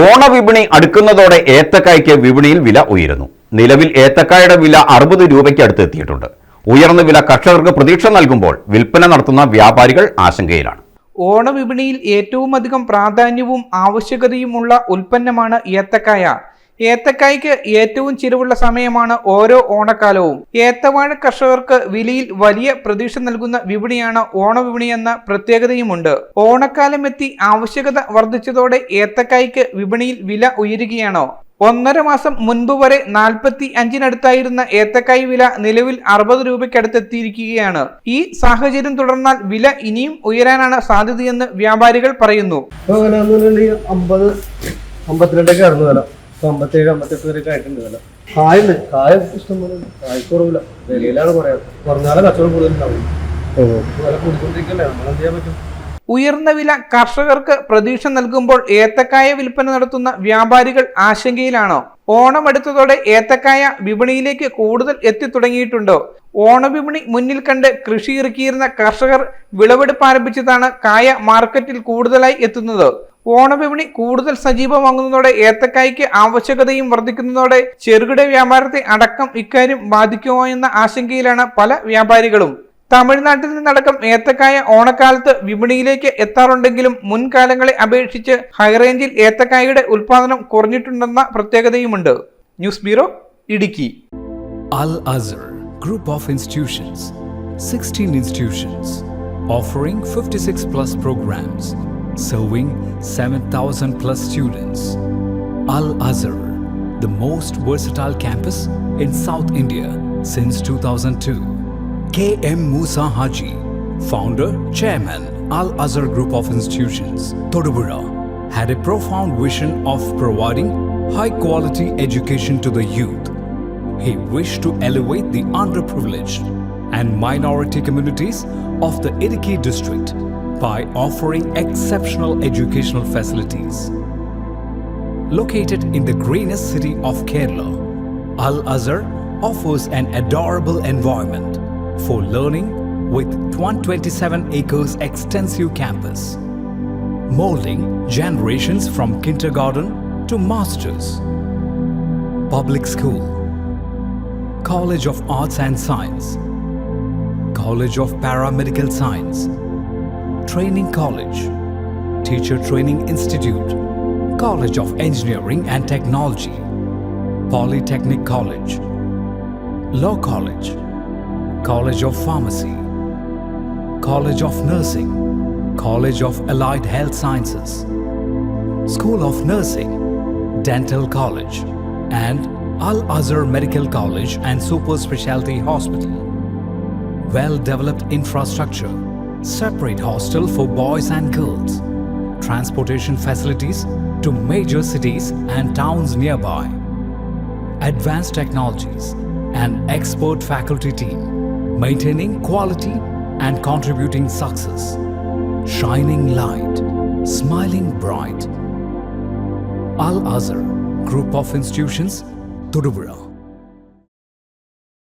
ഓണവിപണി അടുക്കുന്നതോടെ ഏത്തക്കായ്ക്ക് വിപണിയിൽ വില ഉയരുന്നു. നിലവിൽ ഏത്തക്കായുടെ വില 60 രൂപയ്ക്ക് അടുത്ത് എത്തിയിട്ടുണ്ട്. ഉയർന്ന വില കർഷകർക്ക് പ്രതീക്ഷ നൽകുമ്പോൾ വിൽപ്പന നടത്തുന്ന വ്യാപാരികൾ ആശങ്കയിലാണ്. ഓണവിപണിയിൽ ഏറ്റവും അധികം പ്രാധാന്യവും ആവശ്യകതയുമുള്ള ഉൽപ്പന്നമാണ് ഏത്തക്കായ. ഏത്തക്കായ്ക്ക് ഏറ്റവും ചിലവുള്ള സമയമാണ് ഓരോ ഓണക്കാലവും. ഏത്തവാഴ കർഷകർക്ക് വിലയിൽ വലിയ പ്രതീക്ഷ നൽകുന്ന വിപണിയാണ് ഓണവിപണി എന്ന പ്രത്യേകതയുമുണ്ട്. ഓണക്കാലം എത്തി ആവശ്യകത വർദ്ധിച്ചതോടെ ഏത്തക്കായ്ക്ക് വിപണിയിൽ വില ഉയരുകയാണോ? 1.5 മാസം മുൻപ് വരെ 45-നടുത്തായിരുന്ന ഏത്തക്കായ് വില നിലവിൽ 60 രൂപയ്ക്കടുത്തെത്തിയിരിക്കുകയാണ്. ഈ സാഹചര്യം തുടർന്നാൽ വില ഇനിയും ഉയരാനാണ് സാധ്യതയെന്ന് വ്യാപാരികൾ പറയുന്നു. 57-58 വരെയൊക്കെ ആയിട്ടുണ്ട് വില. കായ ഇഷ്ടംപോലെ കായ്ക്കുറവില്ല, വിലയിലാണ് പറയാം. കുറഞ്ഞാലും കച്ചവടം കൂടുതലുണ്ടാവും. വില കൂടിക്കൊണ്ടിരിക്കല്ലേ, നമ്മളെന്ത് ചെയ്യാൻ പറ്റും? ഉയർന്ന വില കർഷകർക്ക് പ്രതീക്ഷ നൽകുമ്പോൾ ഏത്തക്കായ വിൽപ്പന നടത്തുന്ന വ്യാപാരികൾ ആശങ്കയിലാണോ? ഓണം അടുത്തതോടെ ഏത്തക്കായ വിപണിയിലേക്ക് കൂടുതൽ എത്തിത്തുടങ്ങിയിട്ടുണ്ടോ? ഓണവിപണി മുന്നിൽ കണ്ട് കൃഷി ഇറക്കിയിരുന്ന കർഷകർ വിളവെടുപ്പ് ആരംഭിച്ചതാണ് കായ മാർക്കറ്റിൽ കൂടുതലായി എത്തുന്നത്. ഓണവിപണി കൂടുതൽ സജീവമാകുന്നതോടെ ഏത്തക്കായ്ക്ക് ആവശ്യകതയും വർദ്ധിക്കുന്നതോടെ ചെറുകിട വ്യാപാരത്തെ അടക്കം ഇക്കാര്യം ബാധിക്കുമോ എന്ന ആശങ്കയിലാണ് പല വ്യാപാരികളും. തമിഴ്നാട്ടിൽ നിന്നടക്കം ഏത്തക്കായ ഓണക്കാലത്ത് വിപണിയിലേക്ക് എത്താറുണ്ടെങ്കിലും മുൻകാലങ്ങളെ അപേക്ഷിച്ച് ഹൈറേഞ്ചിൽ ഏത്തക്കായയുടെ ഉൽപാദനം കുറഞ്ഞിട്ടുണ്ടെന്ന പ്രത്യേകതയുമുണ്ട്. News bureau, Idukki. Al Azhar Group of Institutions, 16 institutions offering 56 plus programs, serving 7,000 plus students. Al Azhar, the most versatile campus in South India since 2002. K.M. Musa Haji, founder, chairman, Al Azhar Group of Institutions, Thodupuzha, had a profound vision of providing high-quality education to the youth. He wished to elevate the underprivileged and minority communities of the Idukki district by offering exceptional educational facilities. Located in the greenest city of Kerala, Al Azhar offers an adorable environment for learning with 127 acres extensive campus, molding generations from kindergarten to masters. Public school, College of Arts and Science, College of Paramedical Science, Training College, Teacher Training Institute, College of Engineering and Technology, Polytechnic College, Law College, College of Pharmacy, College of Nursing, College of Allied Health Sciences, School of Nursing, Dental College, and Al Azhar Medical College and Super Specialty Hospital. Well-developed infrastructure, separate hostel for boys and girls, transportation facilities to major cities and towns nearby, advanced technologies, and expert faculty team, maintaining quality and contributing success, shining light, smiling bright. Al Azhar Group of Institutions, Thodupuzha.